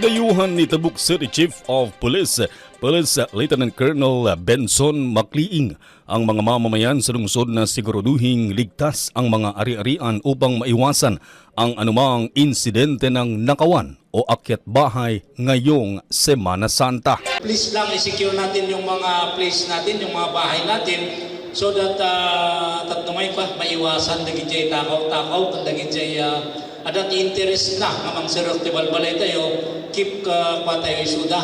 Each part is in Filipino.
Gidayuhan ni Tabuk City Chief of Police Lieutenant Colonel Benson Macliing ang mga mamamayan sa lungsod na siguraduhing ligtas ang mga ari-arian upang maiwasan ang anumang insidente ng nakawan o akyat bahay ngayong Semana Santa. Please lang i-secure natin yung mga place natin, yung mga bahay natin so that tatnumay pa maiwasan dagit jay takaw-takaw dagit jay adat interest na ngamang sirok tibal balay tayo keep pa tayo isuda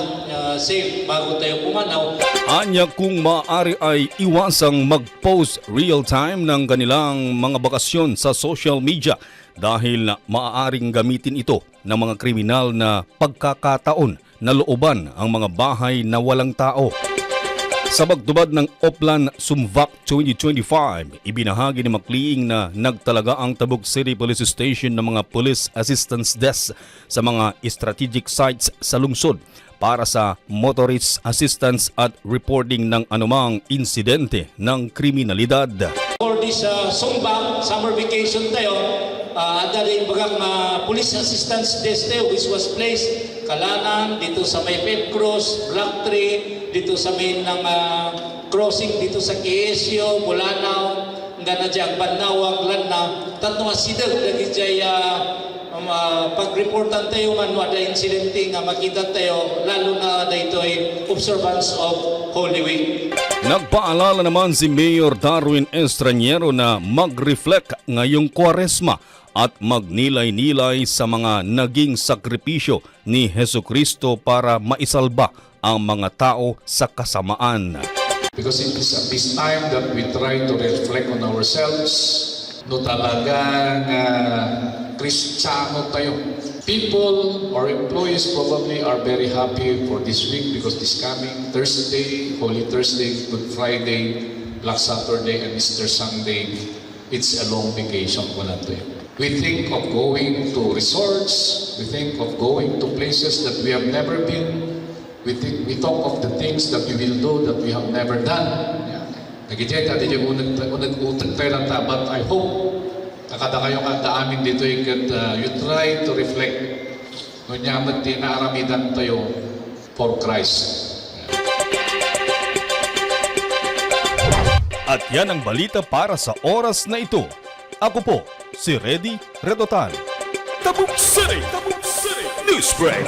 safe bago tayo pumanaw. Anya kung maaari ay iwasang mag-post real-time ng kanilang mga bakasyon sa social media dahil maaaring gamitin ito ng mga kriminal na pagkakataon na looban ang mga bahay na walang tao. Sa pagtubad ng Oplan Sumvac 2025, ibinahagi ni Macliing na nagtalaga ang Tabuk City Police Station ng mga Police Assistance Desk sa mga strategic sites sa lungsod para sa motorist assistance at reporting ng anumang insidente ng kriminalidad. For this Sumvac summer vacation tayo, ada rin bagang police assistance desk tayo which was placed Kalanan, dito sa may Pep Cross, Black Tree, dito sa may ng crossing dito sa Kiesio, Bulanao, nga na dyan, Banawag, Lanna, tatlo sidag dagi dyan pag-reportan tayo man wala insidente nga makita tayo, lalo na dito ay observance of Holy Week. Nagpaalala naman si Mayor Darwin Estraniero na mag-reflect ngayong Kwaresma at magnilay-nilay sa mga naging sakripisyo ni Hesukristo para maisalba ang mga tao sa kasamaan. Because it is at this time that we try to reflect on ourselves, no talagang Kristiyano tayo. People or employees probably are very happy for this week because this coming Thursday, Holy Thursday, Good Friday, Black Saturday, and Easter Sunday, it's a long vacation po natin. We think of going to resorts, we think of going to places that we have never been. We talk of the things that we will do that we have never done. Nagigit natin yung unag-utag tayo lang but I hope nakada kayo nga amin dito you try to reflect ngunyaman din na aramidan tayo for Christ. At yan ang balita para sa oras na ito. Ako po, si Reddy Redotal. Tabuk City Newsbreak.